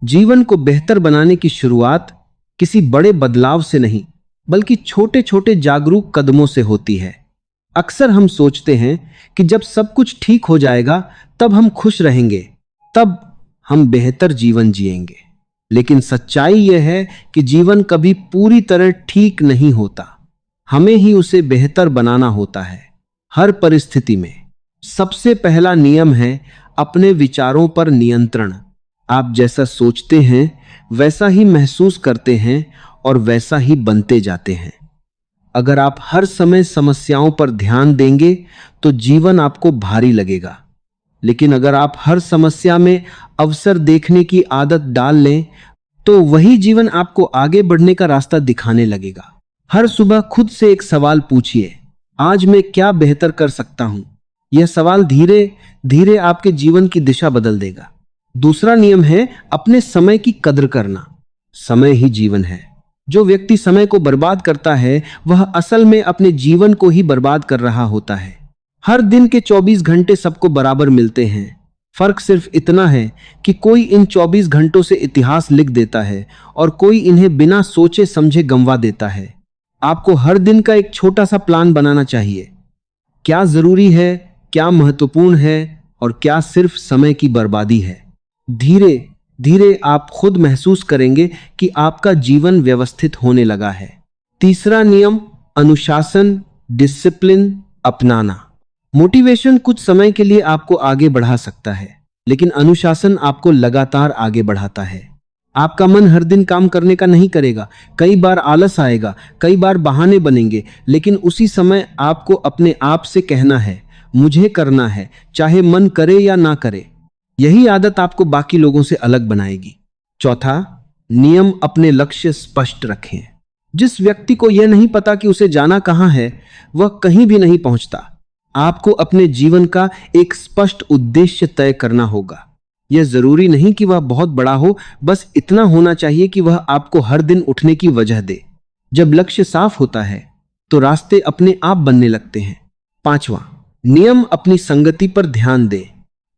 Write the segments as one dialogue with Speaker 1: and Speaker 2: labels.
Speaker 1: जीवन को बेहतर बनाने की शुरुआत किसी बड़े बदलाव से नहीं, बल्कि छोटे छोटे जागरूक कदमों से होती है। अक्सर हम सोचते हैं कि जब सब कुछ ठीक हो जाएगा तब हम खुश रहेंगे, तब हम बेहतर जीवन जिएंगे। लेकिन सच्चाई यह है कि जीवन कभी पूरी तरह ठीक नहीं होता। हमें ही उसे बेहतर बनाना होता है, हर परिस्थिति में। सबसे पहला नियम है अपने विचारों पर नियंत्रण। आप जैसा सोचते हैं वैसा ही महसूस करते हैं और वैसा ही बनते जाते हैं। अगर आप हर समय समस्याओं पर ध्यान देंगे तो जीवन आपको भारी लगेगा। लेकिन अगर आप हर समस्या में अवसर देखने की आदत डाल लें तो वही जीवन आपको आगे बढ़ने का रास्ता दिखाने लगेगा। हर सुबह खुद से एक सवाल पूछिए, आज मैं क्या बेहतर कर सकता हूं? यह सवाल धीरे धीरे आपके जीवन की दिशा बदल देगा। दूसरा नियम है अपने समय की कद्र करना। समय ही जीवन है। जो व्यक्ति समय को बर्बाद करता है वह असल में अपने जीवन को ही बर्बाद कर रहा होता है। हर दिन के 24 घंटे सबको बराबर मिलते हैं। फर्क सिर्फ इतना है कि कोई इन 24 घंटों से इतिहास लिख देता है और कोई इन्हें बिना सोचे समझे गंवा देता है। आपको हर दिन का एक छोटा सा प्लान बनाना चाहिए। क्या जरूरी है, क्या महत्वपूर्ण है और क्या सिर्फ समय की बर्बादी है। धीरे धीरे आप खुद महसूस करेंगे कि आपका जीवन व्यवस्थित होने लगा है। तीसरा नियम अनुशासन, डिसिप्लिन अपनाना। मोटिवेशन कुछ समय के लिए आपको आगे बढ़ा सकता है, लेकिन अनुशासन आपको लगातार आगे बढ़ाता है। आपका मन हर दिन काम करने का नहीं करेगा। कई बार आलस आएगा, कई बार बहाने बनेंगे, लेकिन उसी समय आपको अपने आप से कहना है, मुझे करना है, चाहे मन करे या ना करे। यही आदत आपको बाकी लोगों से अलग बनाएगी। चौथा नियम अपने लक्ष्य स्पष्ट रखें। जिस व्यक्ति को यह नहीं पता कि उसे जाना कहां है, वह कहीं भी नहीं पहुंचता। आपको अपने जीवन का एक स्पष्ट उद्देश्य तय करना होगा। यह जरूरी नहीं कि वह बहुत बड़ा हो, बस इतना होना चाहिए कि वह आपको हर दिन उठने की वजह दे। जब लक्ष्य साफ होता है तो रास्ते अपने आप बनने लगते हैं। पांचवा नियम अपनी संगति पर ध्यान दें।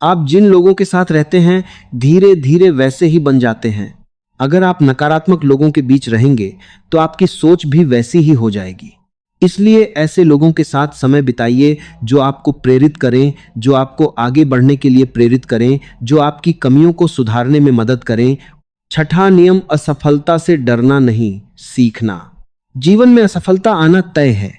Speaker 1: आप जिन लोगों के साथ रहते हैं धीरे धीरे वैसे ही बन जाते हैं। अगर आप नकारात्मक लोगों के बीच रहेंगे तो आपकी सोच भी वैसी ही हो जाएगी। इसलिए ऐसे लोगों के साथ समय बिताइए जो आपको प्रेरित करें, जो आपको आगे बढ़ने के लिए प्रेरित करें, जो आपकी कमियों को सुधारने में मदद करें। छठा नियम असफलता से डरना नहीं, सीखना। जीवन में असफलता आना तय है।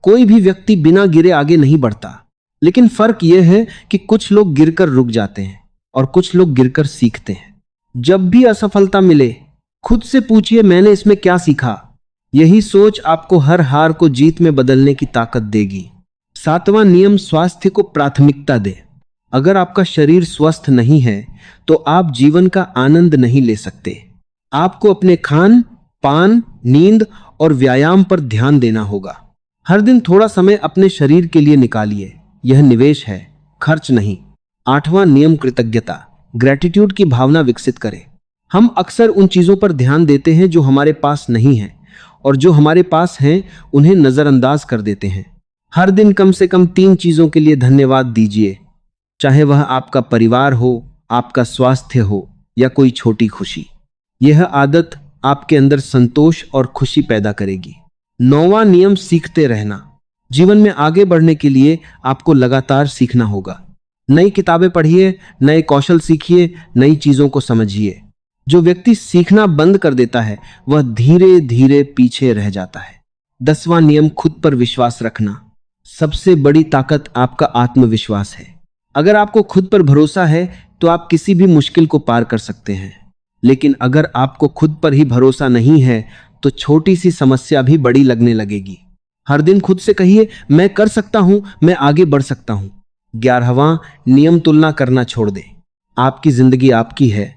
Speaker 1: कोई भी व्यक्ति बिना गिरे आगे नहीं बढ़ता, लेकिन फर्क यह है कि कुछ लोग गिरकर रुक जाते हैं और कुछ लोग गिरकर सीखते हैं। जब भी असफलता मिले खुद से पूछिए, मैंने इसमें क्या सीखा? यही सोच आपको हर हार को जीत में बदलने की ताकत देगी। सातवां नियम स्वास्थ्य को प्राथमिकता दें। अगर आपका शरीर स्वस्थ नहीं है तो आप जीवन का आनंद नहीं ले सकते। आपको अपने खान पान, नींद और व्यायाम पर ध्यान देना होगा। हर दिन थोड़ा समय अपने शरीर के लिए निकालिए। यह निवेश है, खर्च नहीं। आठवां नियम कृतज्ञता, ग्रेटिट्यूड की भावना विकसित करें। हम अक्सर उन चीजों पर ध्यान देते हैं जो हमारे पास नहीं है, और जो हमारे पास हैं उन्हें नजरअंदाज कर देते हैं। हर दिन कम से कम 3 चीजों के लिए धन्यवाद दीजिए, चाहे वह आपका परिवार हो, आपका स्वास्थ्य हो या कोई छोटी खुशी। यह आदत आपके अंदर संतोष और खुशी पैदा करेगी। 9वां नियम सीखते रहना। जीवन में आगे बढ़ने के लिए आपको लगातार सीखना होगा। नई किताबें पढ़िए, नए कौशल सीखिए, नई चीजों को समझिए। जो व्यक्ति सीखना बंद कर देता है वह धीरे धीरे पीछे रह जाता है। 10वां नियम खुद पर विश्वास रखना। सबसे बड़ी ताकत आपका आत्मविश्वास है। अगर आपको खुद पर भरोसा है तो आप किसी भी मुश्किल को पार कर सकते हैं। लेकिन अगर आपको खुद पर ही भरोसा नहीं है तो छोटी सी समस्या भी बड़ी लगने लगेगी। हर दिन खुद से कहिए, मैं कर सकता हूं, मैं आगे बढ़ सकता हूं। 11वां नियम तुलना करना छोड़ दें। आपकी जिंदगी आपकी है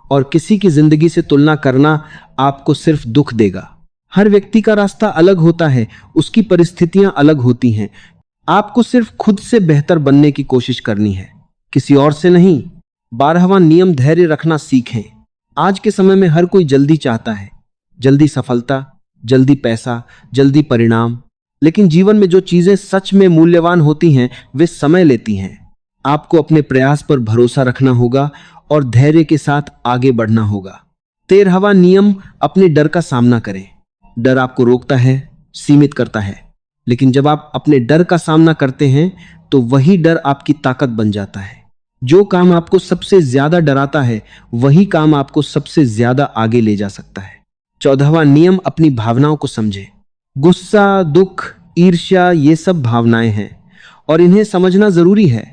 Speaker 1: और किसी की जिंदगी से तुलना करना आपको सिर्फ दुख देगा। हर व्यक्ति का रास्ता अलग होता है, उसकी परिस्थितियां अलग होती हैं। आपको सिर्फ खुद से बेहतर बनने की कोशिश करनी है, किसी और से नहीं। 12वां नियम धैर्य रखना सीखें। आज के समय में हर कोई जल्दी चाहता है, जल्दी सफलता, जल्दी पैसा, जल्दी परिणाम। लेकिन जीवन में जो चीजें सच में मूल्यवान होती हैं वे समय लेती हैं। आपको अपने प्रयास पर भरोसा रखना होगा और धैर्य के साथ आगे बढ़ना होगा। 13वां नियम, अपने डर का सामना करें। डर आपको रोकता है, सीमित करता है, लेकिन जब आप अपने डर का सामना करते हैं तो वही डर आपकी ताकत बन जाता है। जो काम आपको सबसे ज्यादा डराता है वही काम आपको सबसे ज्यादा आगे ले जा सकता है। 14वां नियम, अपनी भावनाओं को समझें। गुस्सा, दुख, ईर्ष्या ये सब भावनाएं हैं और इन्हें समझना जरूरी है।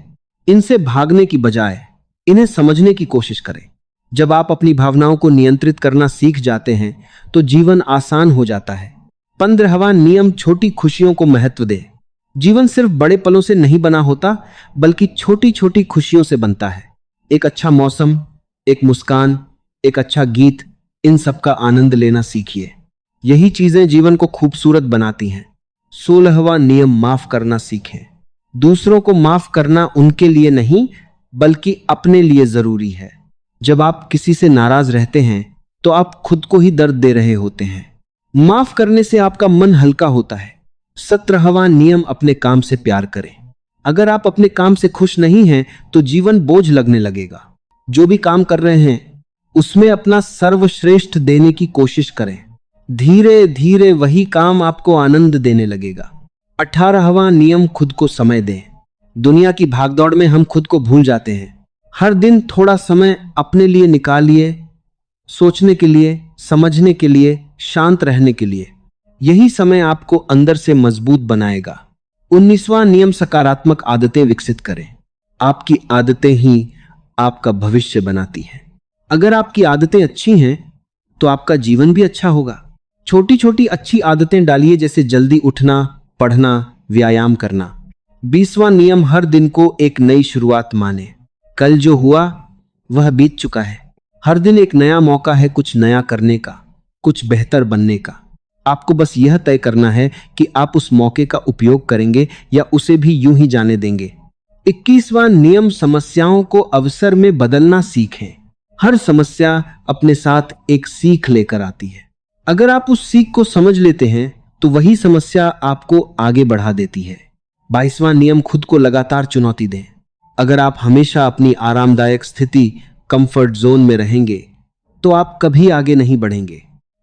Speaker 1: इनसे भागने की बजाय इन्हें समझने की कोशिश करें। जब आप अपनी भावनाओं को नियंत्रित करना सीख जाते हैं तो जीवन आसान हो जाता है। 15वां नियम, छोटी खुशियों को महत्व दें। जीवन सिर्फ बड़े पलों से नहीं बना होता, बल्कि छोटी छोटी खुशियों से बनता है। एक अच्छा मौसम, एक मुस्कान, एक अच्छा गीत, इन सब का आनंद लेना सीखिए। यही चीजें जीवन को खूबसूरत बनाती हैं। 16वां नियम, माफ करना सीखें। दूसरों को माफ करना उनके लिए नहीं बल्कि अपने लिए जरूरी है। जब आप किसी से नाराज रहते हैं तो आप खुद को ही दर्द दे रहे होते हैं। माफ करने से आपका मन हल्का होता है। 17वां नियम, अपने काम से प्यार करें। अगर आप अपने काम से खुश नहीं हैं तो जीवन बोझ लगने लगेगा। जो भी काम कर रहे हैं उसमें अपना सर्वश्रेष्ठ देने की कोशिश करें। धीरे धीरे वही काम आपको आनंद देने लगेगा। 18वां नियम, खुद को समय दें। दुनिया की भागदौड़ में हम खुद को भूल जाते हैं। हर दिन थोड़ा समय अपने लिए निकालिए, सोचने के लिए, समझने के लिए, शांत रहने के लिए। यही समय आपको अंदर से मजबूत बनाएगा। 19वां नियम, सकारात्मक आदतें विकसित करें। आपकी आदतें ही आपका भविष्य बनाती हैं। अगर आपकी आदतें अच्छी हैं तो आपका जीवन भी अच्छा होगा। छोटी छोटी अच्छी आदतें डालिए, जैसे जल्दी उठना, पढ़ना, व्यायाम करना। 20वां नियम, हर दिन को एक नई शुरुआत माने। कल जो हुआ वह बीत चुका है। हर दिन एक नया मौका है कुछ नया करने का, कुछ बेहतर बनने का। आपको बस यह तय करना है कि आप उस मौके का उपयोग करेंगे या उसे भी यूं ही जाने देंगे। 21वां नियम, समस्याओं को अवसर में बदलना सीखें। हर समस्या अपने साथ एक सीख लेकर आती है। अगर आप उस सीख को समझ लेते हैं तो वही समस्या आपको आगे बढ़ा देती है। 22वां नियम, खुद को लगातार चुनौती दें। अगर आप हमेशा अपनी आरामदायक स्थिति, कंफर्ट जोन में रहेंगे तो आप कभी आगे नहीं बढ़ेंगे।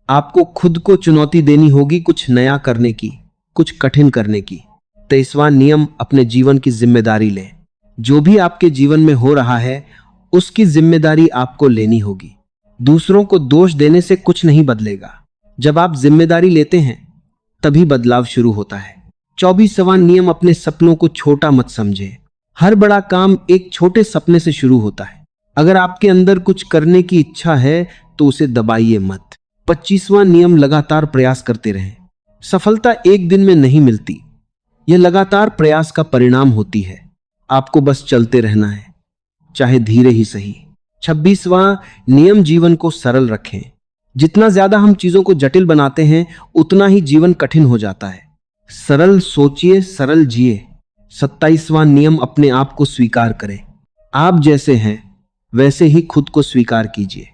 Speaker 1: आपको खुद को चुनौती देनी होगी, कुछ नया करने की, कुछ कठिन करने की। 23वां नियम, अपने जीवन की जिम्मेदारी लें। जो भी आपके जीवन में हो रहा है उसकी जिम्मेदारी आपको लेनी होगी। दूसरों को दोष देने से कुछ नहीं बदलेगा। जब आप जिम्मेदारी लेते हैं तभी बदलाव शुरू होता है। 24वां नियम, अपने सपनों को छोटा मत समझें। हर बड़ा काम एक छोटे सपने से शुरू होता है। अगर आपके अंदर कुछ करने की इच्छा है तो उसे दबाइए मत। 25वां नियम, लगातार प्रयास करते रहें। सफलता एक दिन में नहीं मिलती, यह लगातार प्रयास का परिणाम होती है। आपको बस चलते रहना है, चाहे धीरे ही सही। 26वां नियम, जीवन को सरल रखें। जितना ज्यादा हम चीजों को जटिल बनाते हैं उतना ही जीवन कठिन हो जाता है। सरल सोचिए, सरल जिए। 27वां नियम, अपने आप को स्वीकार करें। आप जैसे हैं वैसे ही खुद को स्वीकार कीजिए।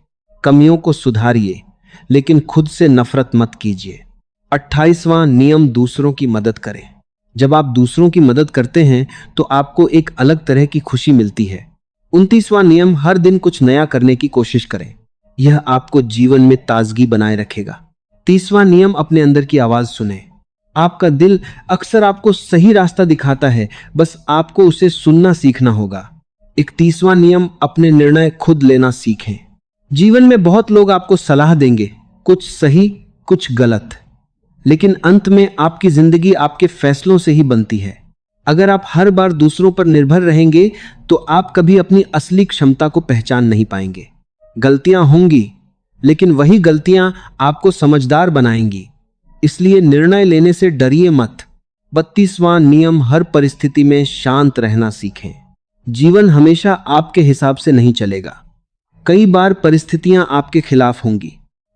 Speaker 1: कमियों को सुधारिए लेकिन खुद से नफरत मत कीजिए। 28वां नियम, दूसरों की मदद करें। जब आप दूसरों की मदद करते हैं तो आपको एक अलग तरह की खुशी मिलती है। 29वां नियम, हर दिन कुछ नया करने की कोशिश करें। यह आपको जीवन में ताजगी बनाए रखेगा। 30वां नियम, अपने अंदर की आवाज सुने। आपका दिल अक्सर आपको सही रास्ता दिखाता है, बस आपको उसे सुनना सीखना होगा। 31वां नियम, अपने निर्णय खुद लेना सीखें। जीवन में बहुत लोग आपको सलाह देंगे, कुछ सही कुछ गलत, लेकिन अंत में आपकी जिंदगी आपके फैसलों से ही बनती है। अगर आप हर बार दूसरों पर निर्भर रहेंगे तो आप कभी अपनी असली क्षमता को पहचान नहीं पाएंगे। गलतियां होंगी लेकिन वही गलतियां आपको समझदार बनाएंगी, इसलिए निर्णय लेने से डरिए मत। 32वां नियम, हर परिस्थिति में शांत रहना सीखें। जीवन हमेशा आपके हिसाब से नहीं चलेगा। कई बार परिस्थितियां आपके खिलाफ होंगी,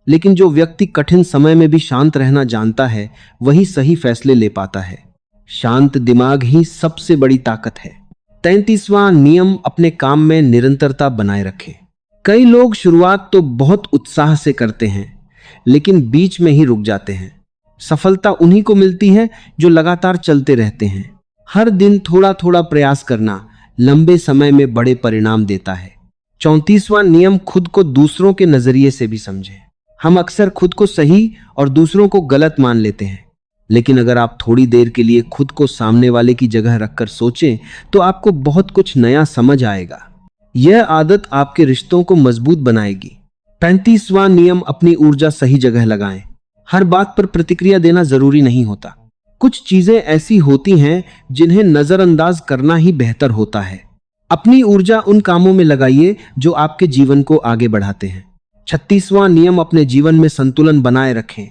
Speaker 1: लेकिन जो व्यक्ति कठिन समय में भी शांत रहना जानता है वही सही फैसले ले पाता है। शांत दिमाग ही सबसे बड़ी ताकत है। 33वां नियम, अपने काम में निरंतरता बनाए रखें। कई लोग शुरुआत तो बहुत उत्साह से करते हैं लेकिन बीच में ही रुक जाते हैं। सफलता उन्हीं को मिलती है जो लगातार चलते रहते हैं। हर दिन थोड़ा थोड़ा प्रयास करना लंबे समय में बड़े परिणाम देता है। 34वां नियम, खुद को दूसरों के नजरिए से भी समझें। हम अक्सर खुद को सही और दूसरों को गलत मान लेते हैं, लेकिन अगर आप थोड़ी देर के लिए खुद को सामने वाले की जगह रखकर सोचें तो आपको बहुत कुछ नया समझ आएगा। यह आदत आपके रिश्तों को मजबूत बनाएगी। 35वां नियम, अपनी ऊर्जा सही जगह लगाएं। हर बात पर प्रतिक्रिया देना जरूरी नहीं होता। कुछ चीजें ऐसी होती हैं जिन्हें नजरअंदाज करना ही बेहतर होता है। अपनी ऊर्जा उन कामों में लगाइए जो आपके जीवन को आगे बढ़ाते हैं। 36वां नियम, अपने जीवन में संतुलन बनाए रखें।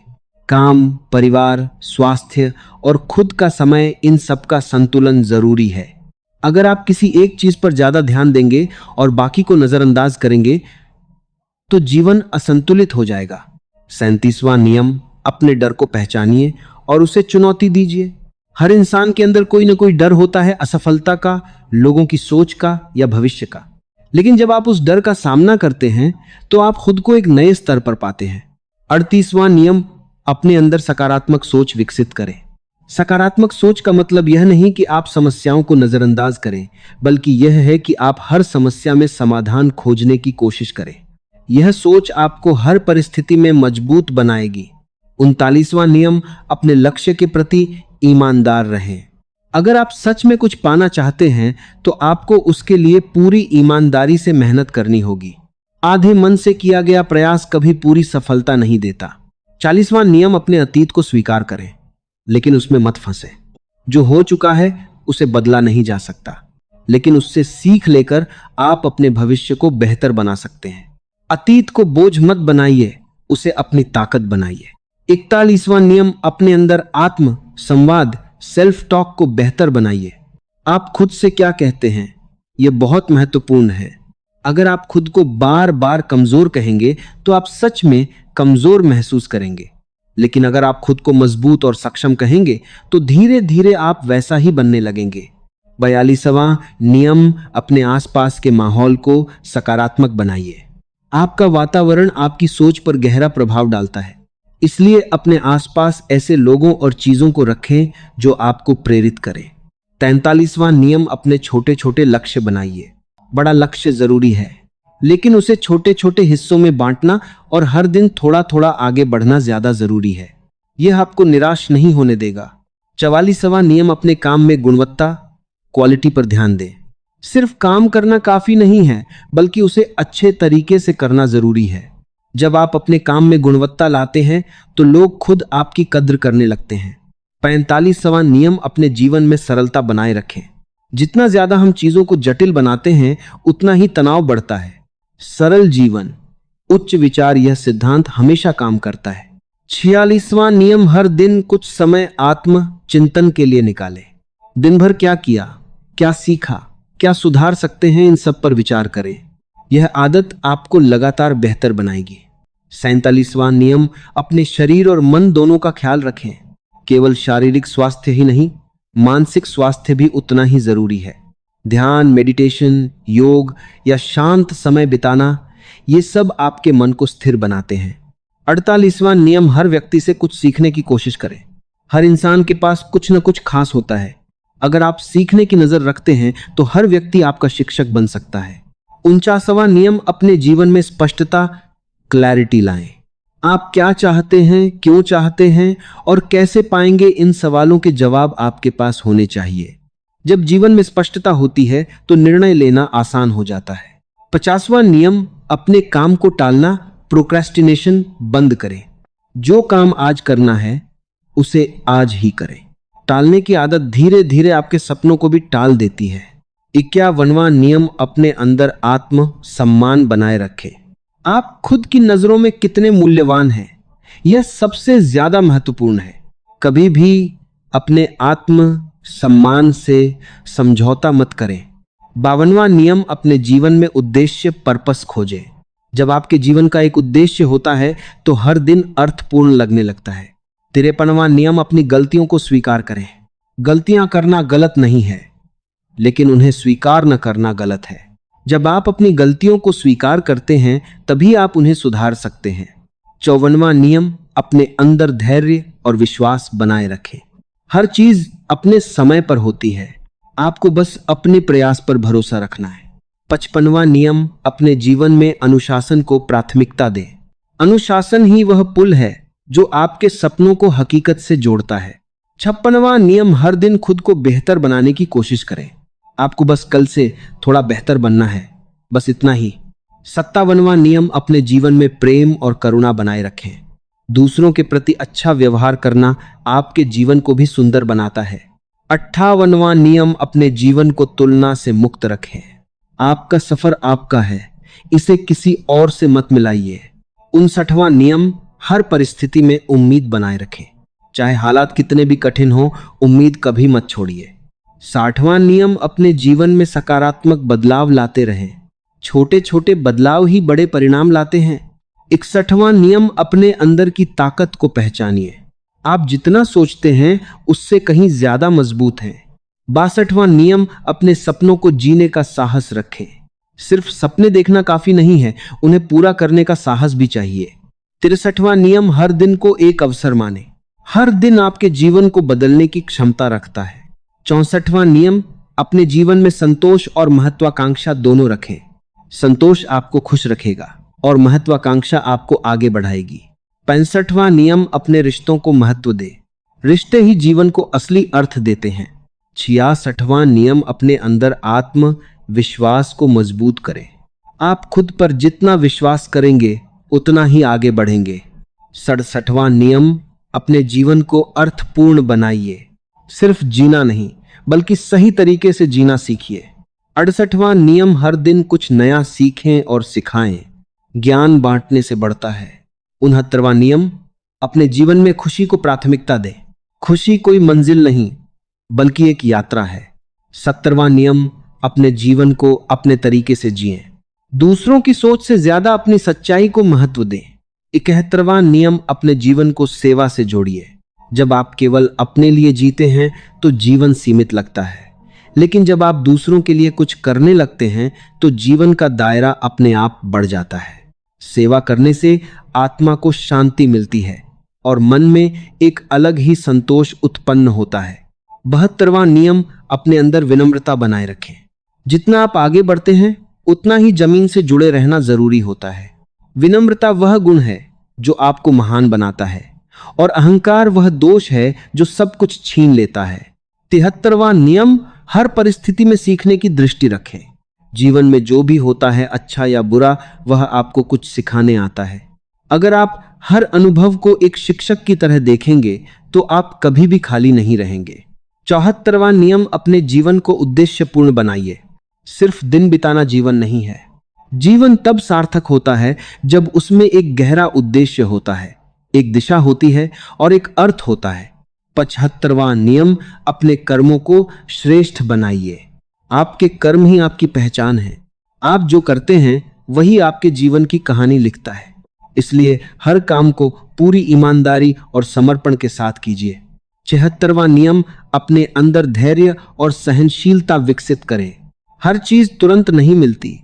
Speaker 1: काम, परिवार, स्वास्थ्य और खुद का समय, इन सब का संतुलन जरूरी है। अगर आप किसी एक चीज पर ज्यादा ध्यान देंगे और बाकी को नजरअंदाज करेंगे तो जीवन असंतुलित हो जाएगा। 37वां नियम, अपने डर को पहचानिए और उसे चुनौती दीजिए। हर इंसान के अंदर कोई ना कोई डर होता है, असफलता का, लोगों की सोच का या भविष्य का। लेकिन जब आप उस डर का सामना करते हैं तो आप खुद को एक नए स्तर पर पाते हैं। 38वां नियम, अपने अंदर सकारात्मक सोच विकसित करें। सकारात्मक सोच का मतलब यह नहीं कि आप समस्याओं को नजरअंदाज करें, बल्कि यह है कि आप हर समस्या में समाधान खोजने की कोशिश करें। यह सोच आपको हर परिस्थिति में मजबूत बनाएगी। 39वां नियम, अपने लक्ष्य के प्रति ईमानदार रहें। अगर आप सच में कुछ पाना चाहते हैं तो आपको उसके लिए पूरी ईमानदारी से मेहनत करनी होगी। आधे मन से किया गया प्रयास कभी पूरी सफलता नहीं देता। 40वां नियम, अपने अतीत को स्वीकार करें, लेकिन उसमें मत फंसे। जो हो चुका है उसे बदला नहीं जा सकता, लेकिन उससे सीख लेकर आप अपने भविष्य को बेहतर बना सकते हैं। अतीत को बोझ मत बनाइए, उसे अपनी ताकत बनाइए। 41वां नियम, अपने अंदर आत्म संवाद, सेल्फ टॉक को बेहतर बनाइए। आप खुद से क्या कहते हैं, यह बहुत महत्वपूर्ण है। अगर आप खुद को बार बार कमजोर कहेंगे तो आप सच में कमजोर महसूस करेंगे, लेकिन अगर आप खुद को मजबूत और सक्षम कहेंगे तो धीरे धीरे आप वैसा ही बनने लगेंगे। 42वां नियम, अपने आसपास के माहौल को सकारात्मक बनाइए। आपका वातावरण आपकी सोच पर गहरा प्रभाव डालता है, इसलिए अपने आसपास ऐसे लोगों और चीजों को रखें जो आपको प्रेरित करें। 43वां नियम, अपने छोटे छोटे लक्ष्य बनाइए। बड़ा लक्ष्य जरूरी है, लेकिन उसे छोटे छोटे हिस्सों में बांटना और हर दिन थोड़ा थोड़ा आगे बढ़ना ज्यादा जरूरी है। यह आपको निराश नहीं होने देगा। 44वां नियम, अपने काम में गुणवत्ता, क्वालिटी पर ध्यान दें। सिर्फ काम करना काफी नहीं है, बल्कि उसे अच्छे तरीके से करना जरूरी है। जब आप अपने काम में गुणवत्ता लाते हैं तो लोग खुद आपकी कद्र करने लगते हैं। 45वां नियम, अपने जीवन में सरलता बनाए रखें। जितना ज्यादा हम चीजों को जटिल बनाते हैं उतना ही तनाव बढ़ता है। सरल जीवन, उच्च विचार, यह सिद्धांत हमेशा काम करता है। 46वां नियम, हर दिन कुछ समय आत्म चिंतन के लिए निकालें। दिन भर क्या किया, क्या सीखा, क्या सुधार सकते हैं, इन सब पर विचार करें। यह आदत आपको लगातार बेहतर बनाएगी। 47वां नियम, अपने शरीर और मन दोनों का ख्याल रखें। केवल शारीरिक स्वास्थ्य ही नहीं, मानसिक स्वास्थ्य भी उतना ही जरूरी है। ध्यान, मेडिटेशन, योग या शांत समय बिताना, ये सब आपके मन को स्थिर बनाते हैं। 48वां नियम, हर व्यक्ति से कुछ सीखने की कोशिश करें। हर इंसान के पास कुछ न कुछ खास होता है। अगर आप सीखने की नजर रखते हैं तो हर व्यक्ति आपका शिक्षक बन सकता है। 49वां नियम, अपने जीवन में स्पष्टता, क्लैरिटी लाएं। आप क्या चाहते हैं, क्यों चाहते हैं और कैसे पाएंगे, इन सवालों के जवाब आपके पास होने चाहिए। जब जीवन में स्पष्टता होती है तो निर्णय लेना आसान हो जाता है। 50वां नियम, अपने काम को टालना, प्रोक्रेस्टिनेशन बंद करें। जो काम आज करना है उसे आज ही करें। टालने की आदत धीरे धीरे आपके सपनों को भी टाल देती है। 51वां नियम, अपने अंदर आत्म सम्मान बनाए रखें। आप खुद की नजरों में कितने मूल्यवान हैं, यह सबसे ज्यादा महत्वपूर्ण है। कभी भी अपने आत्म सम्मान से समझौता मत करें। 52वां नियम, अपने जीवन में उद्देश्य, पर्पस खोजें। जब आपके जीवन का एक उद्देश्य होता है तो हर दिन अर्थपूर्ण लगने लगता है। 53वां नियम, अपनी गलतियों को स्वीकार करें। गलतियां करना गलत नहीं है, लेकिन उन्हें स्वीकार न करना गलत है। जब आप अपनी गलतियों को स्वीकार करते हैं तभी आप उन्हें सुधार सकते हैं। 54वां नियम, अपने अंदर धैर्य और विश्वास बनाए रखें। हर चीज अपने समय पर होती है, आपको बस अपने प्रयास पर भरोसा रखना है। 55वां नियम, अपने जीवन में अनुशासन को प्राथमिकता दें। अनुशासन ही वह पुल है जो आपके सपनों को हकीकत से जोड़ता है। 56वां नियम, हर दिन खुद को बेहतर बनाने की कोशिश करें। आपको बस कल से थोड़ा बेहतर बनना है, बस इतना ही। 57वां नियम, अपने जीवन में प्रेम और करुणा बनाए रखें। दूसरों के प्रति अच्छा व्यवहार करना आपके जीवन को भी सुंदर बनाता है। 58वां नियम, अपने जीवन को तुलना से मुक्त रखें। आपका सफर आपका है, इसे किसी और से मत मिलाइए। 59वां नियम, हर परिस्थिति में उम्मीद बनाए रखें। चाहे हालात कितने भी कठिन हो, उम्मीद कभी मत छोड़िए। 60वां नियम, अपने जीवन में सकारात्मक बदलाव लाते रहें। छोटे छोटे बदलाव ही बड़े परिणाम लाते हैं। 61वां नियम, अपने अंदर की ताकत को पहचानिए। आप जितना सोचते हैं उससे कहीं ज्यादा मजबूत हैं। 62वां नियम, अपने सपनों को जीने का साहस रखें। सिर्फ सपने देखना काफी नहीं है, उन्हें पूरा करने का साहस भी चाहिए। 63वां नियम, हर दिन को एक अवसर माने। हर दिन आपके जीवन को बदलने की क्षमता रखता है। 64वां नियम, अपने जीवन में संतोष और महत्वाकांक्षा दोनों रखें। संतोष आपको खुश रखेगा और महत्वाकांक्षा आपको आगे बढ़ाएगी। 65वां नियम, अपने रिश्तों को महत्व दे। रिश्ते ही जीवन को असली अर्थ देते हैं। 66वां नियम, अपने अंदर आत्मविश्वास को मजबूत करें। आप खुद पर जितना विश्वास करेंगे उतना ही आगे बढ़ेंगे। 67वां नियम, अपने जीवन को अर्थपूर्ण बनाइए। सिर्फ जीना नहीं बल्कि सही तरीके से जीना सीखिए। 68वां नियम, हर दिन कुछ नया सीखें और सिखाएं। ज्ञान बांटने से बढ़ता है। 69वां नियम, अपने जीवन में खुशी को प्राथमिकता दें। खुशी कोई मंजिल नहीं बल्कि एक यात्रा है। 70वां नियम, अपने जीवन को अपने तरीके से जिएं। दूसरों की सोच से ज्यादा अपनी सच्चाई को महत्व दें। 71वां नियम, अपने जीवन को सेवा से जोड़िए। जब आप केवल अपने लिए जीते हैं तो जीवन सीमित लगता है, लेकिन जब आप दूसरों के लिए कुछ करने लगते हैं तो जीवन का दायरा अपने आप बढ़ जाता है। सेवा करने से आत्मा को शांति मिलती है और मन में एक अलग ही संतोष उत्पन्न होता है। 72वां नियम, अपने अंदर विनम्रता बनाए रखें। जितना आप आगे बढ़ते हैं उतना ही जमीन से जुड़े रहना जरूरी होता है। विनम्रता वह गुण है जो आपको महान बनाता है और अहंकार वह दोष है जो सब कुछ छीन लेता है। 73वां नियम, हर परिस्थिति में सीखने की दृष्टि रखें। जीवन में जो भी होता है, अच्छा या बुरा, वह आपको कुछ सिखाने आता है। अगर आप हर अनुभव को एक शिक्षक की तरह देखेंगे तो आप कभी भी खाली नहीं रहेंगे। 74वां नियम, अपने जीवन को उद्देश्यपूर्ण बनाइए। सिर्फ दिन बिताना जीवन नहीं है। जीवन तब सार्थक होता है जब उसमें एक गहरा उद्देश्य होता है, एक दिशा होती है और एक अर्थ होता है। 75वां नियम, अपने कर्मों को श्रेष्ठ बनाइए। आपके कर्म ही आपकी पहचान है। आप जो करते हैं वही आपके जीवन की कहानी लिखता है। इसलिए हर काम को पूरी ईमानदारी और समर्पण के साथ कीजिए। 76वां नियम, अपने अंदर धैर्य और सहनशीलता विकसित करें। हर चीज तुरंत नहीं मिलती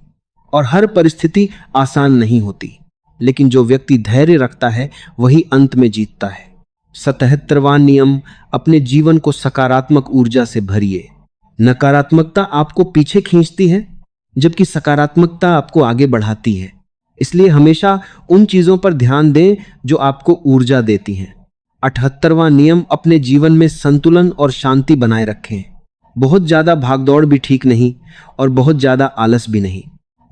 Speaker 1: और हर परिस्थिति आसान नहीं होती, लेकिन जो व्यक्ति धैर्य रखता है वही अंत में जीतता है। 77वां नियम, अपने जीवन को सकारात्मक ऊर्जा से भरिए। नकारात्मकता आपको पीछे खींचती है जबकि सकारात्मकता आपको आगे बढ़ाती है। इसलिए हमेशा उन चीजों पर ध्यान दें जो आपको ऊर्जा देती हैं। 78वां नियम, अपने जीवन में संतुलन और शांति बनाए रखें। बहुत ज्यादा भागदौड़ भी ठीक नहीं और बहुत ज्यादा आलस भी नहीं।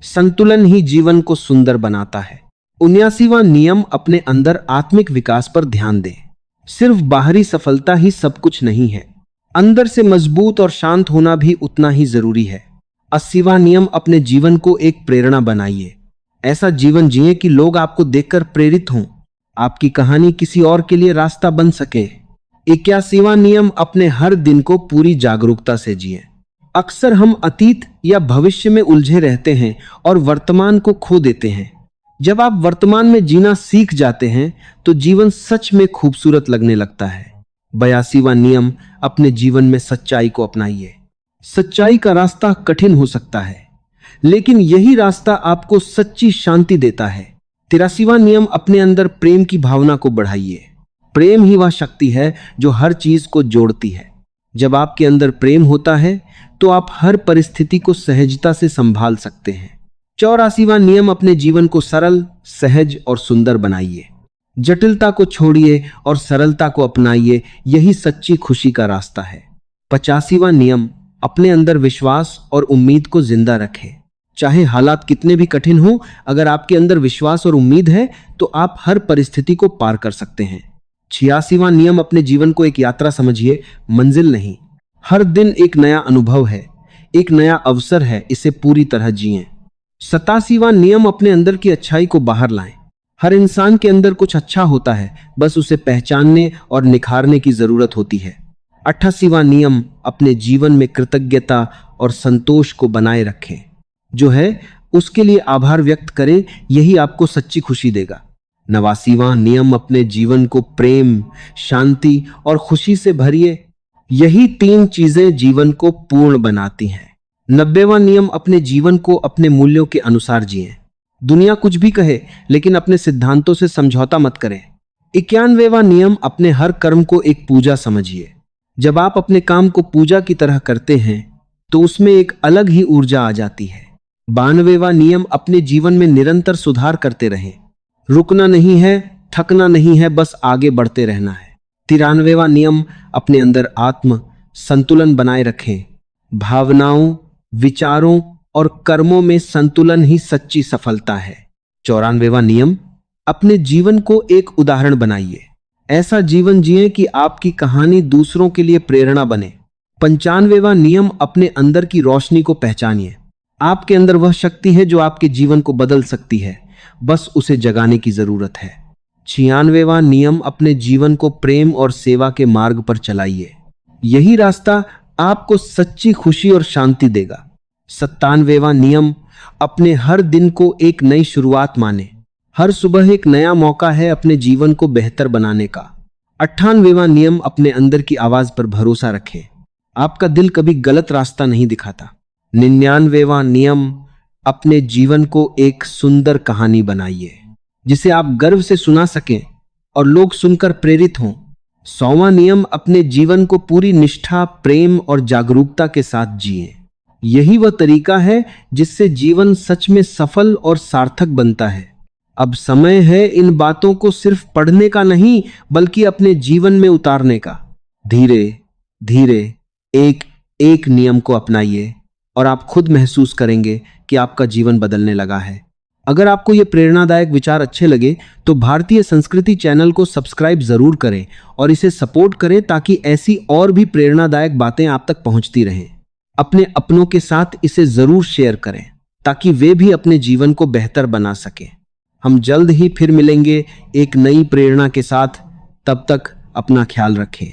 Speaker 1: संतुलन ही जीवन को सुंदर बनाता है। 79वां नियम, अपने अंदर आत्मिक विकास पर ध्यान दें। सिर्फ बाहरी सफलता ही सब कुछ नहीं है, अंदर से मजबूत और शांत होना भी उतना ही जरूरी है। 80वां नियम, अपने जीवन को एक प्रेरणा बनाइए। ऐसा जीवन जिए कि लोग आपको देखकर प्रेरित हों, आपकी कहानी किसी और के लिए रास्ता बन सके। 81वां नियम, अपने हर दिन को पूरी जागरूकता से जिए। अक्सर हम अतीत या भविष्य में उलझे रहते हैं और वर्तमान को खो देते हैं। जब आप वर्तमान में जीना सीख जाते हैं तो जीवन सच में खूबसूरत लगने लगता है। 82वां नियम, अपने जीवन में सच्चाई को अपनाइए। सच्चाई का रास्ता कठिन हो सकता है, लेकिन यही रास्ता आपको सच्ची शांति देता है। 83वां नियम, अपने अंदर प्रेम की भावना को बढ़ाइए। प्रेम ही वह शक्ति है जो हर चीज को जोड़ती है। जब आपके अंदर प्रेम होता है तो आप हर परिस्थिति को सहजता से संभाल सकते हैं। 84वां नियम, अपने जीवन को सरल, सहज और सुंदर बनाइए। जटिलता को छोड़िए और सरलता को अपनाइए, यही सच्ची खुशी का रास्ता है। 85वां नियम, अपने अंदर विश्वास और उम्मीद को जिंदा रखें। चाहे हालात कितने भी कठिन हो, अगर आपके अंदर विश्वास और उम्मीद है तो आप हर परिस्थिति को पार कर सकते हैं। 86वां नियम, अपने जीवन को एक यात्रा समझिए, मंजिल नहीं। हर दिन एक नया अनुभव है, एक नया अवसर है, इसे पूरी तरह जिएं। 87वां नियम, अपने अंदर की अच्छाई को बाहर लाएं। हर इंसान के अंदर कुछ अच्छा होता है, बस उसे पहचानने और निखारने की जरूरत होती है। 88वां नियम, अपने जीवन में कृतज्ञता और संतोष को बनाए रखें। जो है उसके लिए आभार व्यक्त करें, यही आपको सच्ची खुशी देगा। 89वां नियम, अपने जीवन को प्रेम, शांति और खुशी से भरिए। यही 3 चीजें जीवन को पूर्ण बनाती हैं। 90वां नियम, अपने जीवन को अपने मूल्यों के अनुसार जिएं। दुनिया कुछ भी कहे, लेकिन अपने सिद्धांतों से समझौता मत करें। 91वां नियम, अपने हर कर्म को एक पूजा समझिए। जब आप अपने काम को पूजा की तरह करते हैं तो उसमें एक अलग ही ऊर्जा आ जाती है। 92वां नियम, अपने जीवन में निरंतर सुधार करते रहें। रुकना नहीं है, थकना नहीं है, बस आगे बढ़ते रहना है। 93वां नियम, अपने अंदर आत्म संतुलन बनाए रखें। भावनाओं, विचारों और कर्मों में संतुलन ही सच्ची सफलता है। 94वां नियम, अपने जीवन को एक उदाहरण बनाइए। ऐसा जीवन जिए कि आपकी कहानी दूसरों के लिए प्रेरणा बने। 95वां नियम, अपने अंदर की रोशनी को पहचानिए। आपके अंदर वह शक्ति है जो आपके जीवन को बदल सकती है, बस उसे जगाने की जरूरत है। 96वां नियम, अपने जीवन को प्रेम और सेवा के मार्ग पर चलाइए। यही रास्ता आपको सच्ची खुशी और शांति देगा। 97वां नियम, अपने हर दिन को एक नई शुरुआत माने। हर सुबह एक नया मौका है अपने जीवन को बेहतर बनाने का। 98वां नियम, अपने अंदर की आवाज पर भरोसा रखें। आपका दिल कभी गलत रास्ता नहीं दिखाता। 99वां नियम, अपने जीवन को एक सुंदर कहानी बनाइए जिसे आप गर्व से सुना सकें और लोग सुनकर प्रेरित हों। 100वां नियम, अपने जीवन को पूरी निष्ठा, प्रेम और जागरूकता के साथ जिएं। यही वह तरीका है जिससे जीवन सच में सफल और सार्थक बनता है। अब समय है इन बातों को सिर्फ पढ़ने का नहीं, बल्कि अपने जीवन में उतारने का। धीरे धीरे एक एक नियम को अपनाइए और आप खुद महसूस करेंगे कि आपका जीवन बदलने लगा है। अगर आपको ये प्रेरणादायक विचार अच्छे लगे तो भारतीय संस्कृति चैनल को सब्सक्राइब जरूर करें और इसे सपोर्ट करें ताकि ऐसी और भी प्रेरणादायक बातें आप तक पहुंचती रहें। अपने अपनों के साथ इसे जरूर शेयर करें ताकि वे भी अपने जीवन को बेहतर बना सकें। हम जल्द ही फिर मिलेंगे एक नई प्रेरणा के साथ। तब तक अपना ख्याल रखें।